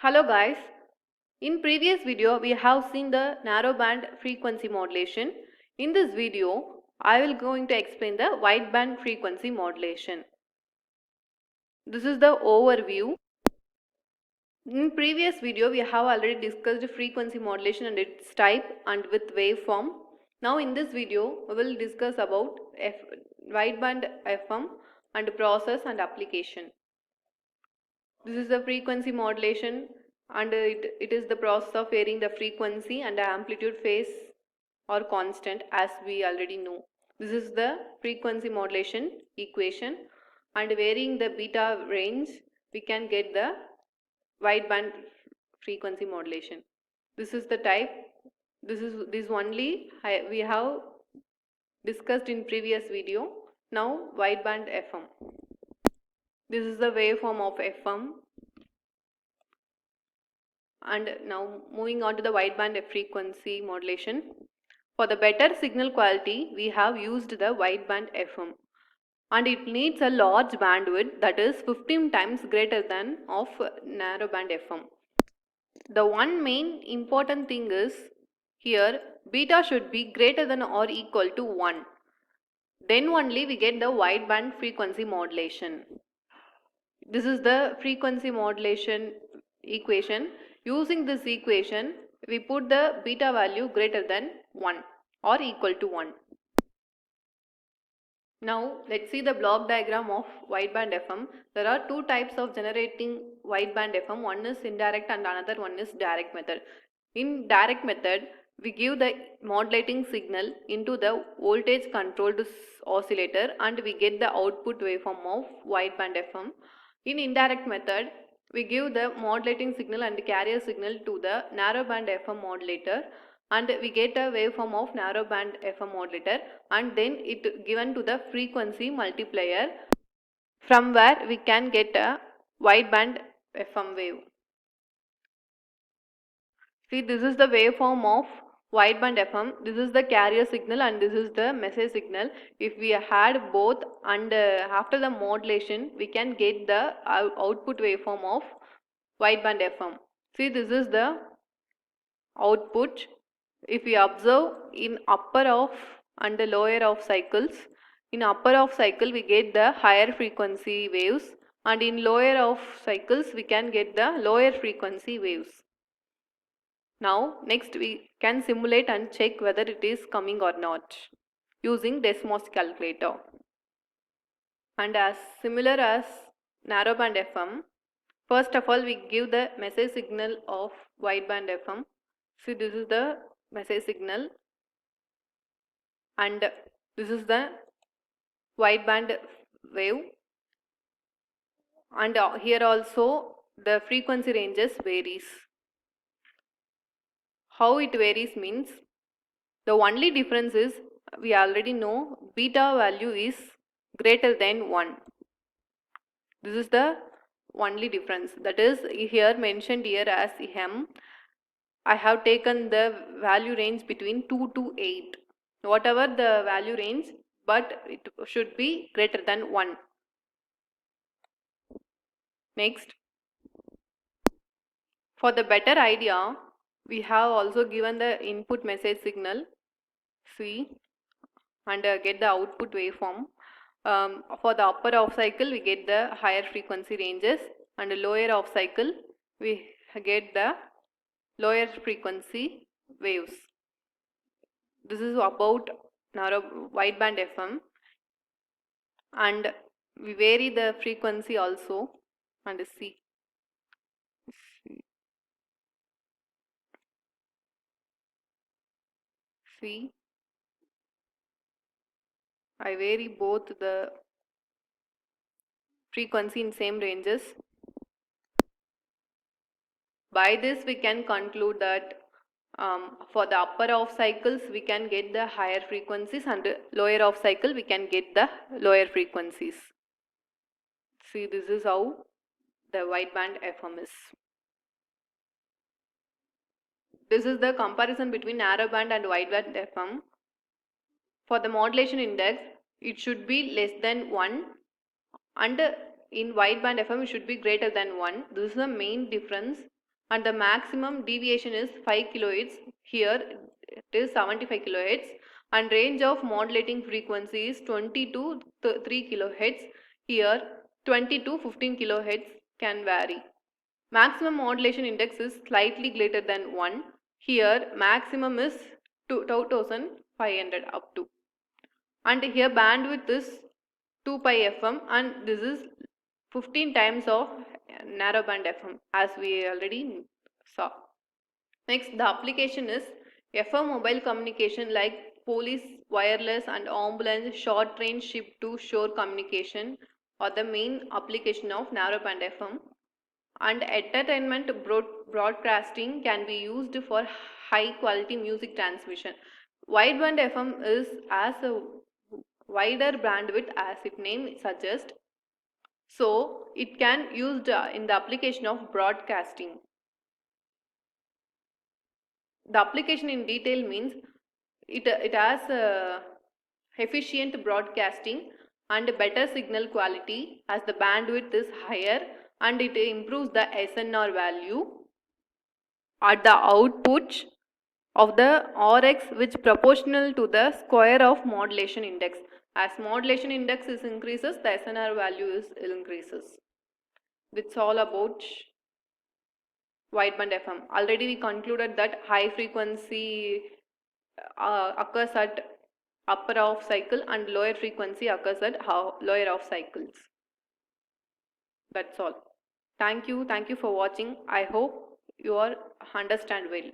Hello guys. In previous video we have seen the narrowband frequency modulation. In this video I will going to explain the wideband frequency modulation. This is the overview. In previous video we have already discussed frequency modulation and its type and with waveform. Now in this video we will discuss about wideband FM and process and application. This is the frequency modulation and it is the process of varying the frequency and the amplitude phase or constant as we already know. This is the frequency modulation equation, and varying the beta range we can get the wideband frequency modulation. This is the type. This only we have discussed in previous video. Now wideband FM. This is the waveform of FM. And now moving on to the wideband frequency modulation. For the better signal quality, we have used the wideband FM, and it needs a large bandwidth, that is 15 times greater than of narrowband FM. The one main important thing is here beta should be greater than or equal to 1. Then only we get the wideband frequency modulation. This is the frequency modulation equation. Using this equation, we put the beta value greater than 1 or equal to 1. Now let's see the block diagram of wideband FM. There are two types of generating wideband FM. One is indirect and another one is direct method. In direct method, we give the modulating signal into the voltage controlled oscillator and we get the output waveform of wideband FM. In indirect method, we give the modulating signal and carrier signal to the narrowband FM modulator and we get a waveform of narrowband FM modulator, and then it given to the frequency multiplier from where we can get a wideband FM wave. See, this is the waveform of wideband FM. This is the carrier signal and this is the message signal. If we had both and after the modulation we can get the output waveform of wideband FM. See, this is the output. If we observe in upper of and the lower of cycles, in upper of cycle we get the higher frequency waves, and in lower of cycles we can get the lower frequency waves. Now next we can simulate and check whether it is coming or not using Desmos calculator. And as similar as narrowband FM, first of all we give the message signal of wideband FM. See, this is the message signal and this is the wideband wave, and here also the frequency ranges varies. How it varies means the only difference is we already know beta value is greater than 1. This is the only difference, that is here mentioned here as M. I have taken the value range between 2 to 8, whatever the value range, but it should be greater than 1. Next, for the better idea, we have also given the input message signal C and get the output waveform. For the upper off cycle we get the higher frequency ranges, and lower off cycle we get the lower frequency waves. This is about narrow wideband FM, and we vary the frequency also and see. I vary both the frequency in same ranges. By this we can conclude that for the upper off cycles we can get the higher frequencies, and lower off cycle we can get the lower frequencies. See, this is how the wideband FM is. This is the comparison between narrowband and wideband FM. For the modulation index, it should be less than 1, and in wideband FM it should be greater than 1. This is the main difference and the maximum deviation is 5 kHz. Here it is 75 kHz, and range of modulating frequency is 20 to 3 kHz. Here 20 to 15 kHz can vary. Maximum modulation index is slightly greater than 1. Here maximum is 2500 up to. And here bandwidth is 2 pi FM, and this is 15 times of narrowband FM as we already saw. Next, the application is FM mobile communication like police, wireless and ambulance, short range ship to shore communication are the main application of narrowband FM. And entertainment broadcasting can be used for high quality music transmission. Wideband FM is as a wider bandwidth as its name suggests, so it can used in the application of broadcasting. The application in detail means it has efficient broadcasting and better signal quality as the bandwidth is higher, and it improves the SNR value at the output of the RX, which proportional to the square of modulation index. As modulation index is increases, the SNR value is increases. It's all about wideband FM. Already we concluded that high frequency occurs at upper off cycle and lower frequency occurs at lower off cycles. That's all. Thank you for watching. I hope you all understand well.